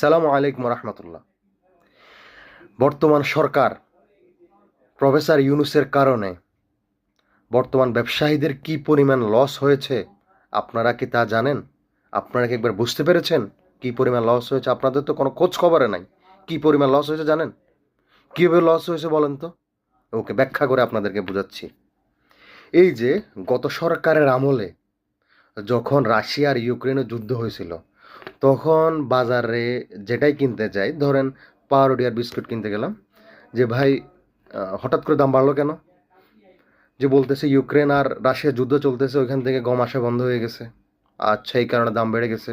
সালামু আলাইকুম রহমতুল্লাহ। বর্তমান সরকার প্রফেসর ইউনূসের কারণে বর্তমান ব্যবসায়ীদের কি পরিমাণ লস হয়েছে আপনারা কি তা জানেন? আপনারা কি একবার বুঝতে পেরেছেন কি পরিমাণ লস হয়েছে? আপনাদের তো কোনো খোঁজ খবরে নাই। কি পরিমাণ লস হয়েছে জানেন? কীভাবে লস হয়েছে বলেন তো? ওকে, ব্যাখ্যা করে আপনাদেরকে বোঝাচ্ছি। এই যে গত সরকারের আমলে যখন রাশিয়া আর ইউক্রেনের যুদ্ধ হয়েছিল, তখন বাজারে যেটাই কিনতে যাই, ধরেন পাউরুটি আর বিস্কুট কিনতে গেলাম, যে ভাই হঠাৎ করে দাম বাড়লো কেন? যে বলতেছে ইউক্রেন আর রাশিয়া যুদ্ধ চলতেছে, ওইখান থেকে গম আসা বন্ধ হয়ে গেছে, আচ্ছা এই কারণে দাম বেড়ে গেছে।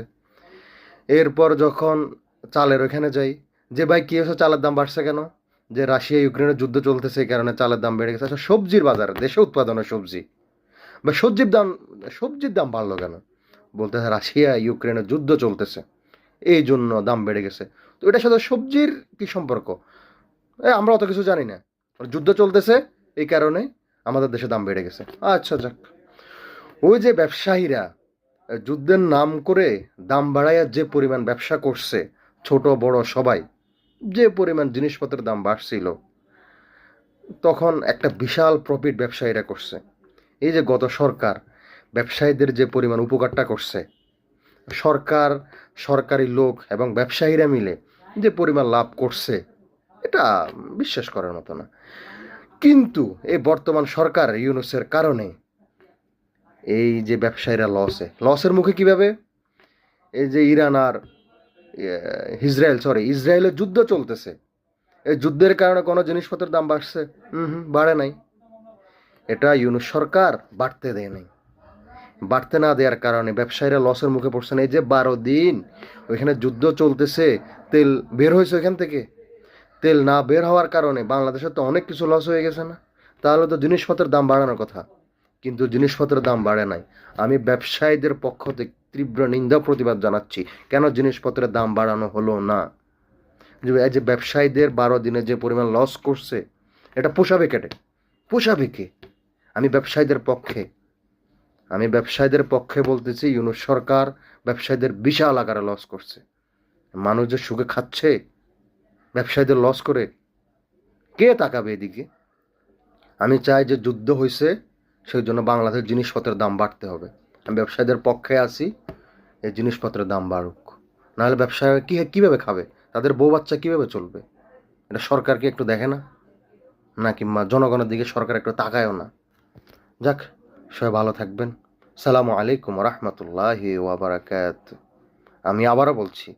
এরপর যখন চালের ওইখানে যাই, যে ভাই কী হয়েছে, চালের দাম বাড়ছে কেন? যে রাশিয়া ইউক্রেনের যুদ্ধ চলতেছে এই কারণে চালের দাম বেড়ে গেছে। আচ্ছা, সবজির বাজার, দেশে উৎপাদনের সবজি বা সবজির দাম বাড়লো কেন? বলতেছে রাশিয়া ইউক্রেনের যুদ্ধ চলতেছে এই জন্য দাম বেড়ে গেছে। তো এটার সাথে সবজির কি সম্পর্ক? আমরা অত কিছু জানি না, যুদ্ধ চলতেছে এই কারণে আমাদের দেশে দাম বেড়ে গেছে। আচ্ছা যাক, ওই যে ব্যবসায়ীরা যুদ্ধের নাম করে দাম বাড়াইয়া যে পরিমাণ ব্যবসা করছে, ছোট বড় সবাই, যে পরিমাণ জিনিসপত্রের দাম বাড়ছিল, তখন একটা বিশাল প্রফিট ব্যবসায়ীরা করছে। এই যে গত সরকার ব্যবসায়ীদের যে পরিমাণ উপকারটা করছে, সরকার, সরকারি লোক এবং ব্যবসায়ীরা মিলে যে পরিমাণ লাভ করছে, এটা বিশ্বাস করার মতো না। কিন্তু এই বর্তমান সরকার ইউনূসের কারণে এই যে ব্যবসায়ীরা লসের মুখে কিভাবে? এই যে ইরান আর ইসরায়েলের যুদ্ধ চলতেছে, এই যুদ্ধের কারণে কোনো জিনিসপত্রের দাম বাড়ছে? বাড়ে নাই। এটা ইউনূস সরকার বাড়তে দেয় নাই। বাড়তে না দেওয়ার কারণে ব্যবসায়ীরা লসের মুখে পড়ছেন। এই যে 12 দিন ওইখানে যুদ্ধ চলতেছে, তেল বের হয়েছে ওইখান থেকে, তেল না বের হওয়ার কারণে বাংলাদেশের তো অনেক কিছু লস হয়ে গেছে না? তাহলে তো জিনিসপত্রের দাম বাড়ানোর কথা, কিন্তু জিনিসপত্রের দাম বাড়ে নাই। আমি ব্যবসায়ীদের পক্ষ থেকে তীব্র নিন্দা প্রতিবাদ জানাচ্ছি, কেন জিনিসপত্রের দাম বাড়ানো হলো না? এই যে ব্যবসায়ীদের 12 দিনে যে পরিমাণ লস করছে, এটা পোষাবে কেটে? পোষাবে কে? আমি ব্যবসায়ীদের পক্ষে, বলতেছি, ইউনূস সরকার ব্যবসায়ীদের বিশাল আকারে লস করছে। মানুষ যে সুখে খাচ্ছে ব্যবসায়ীদের লস করে, কে তাকাবে এদিকে? আমি চাই যে যুদ্ধ হয়েছে সেই জন্য বাংলাদেশের জিনিসপত্রের দাম বাড়তে হবে। আমি ব্যবসায়ীদের পক্ষে আছি, এই জিনিসপত্রের দাম বাড়ুক। নাহলে ব্যবসায়ী কীভাবে খাবে? তাদের বউ বাচ্চা কীভাবে চলবে? এটা সরকারকে একটু দেখে না? নাকি জনগণের দিকে সরকার একটু তাকায়ও না? যাক, সবাই ভালো থাকবেন। সালামু আলাইকুম রহমতুল্লাহি ওয়া বারাকাতুহু। আমি আবারও বলছি,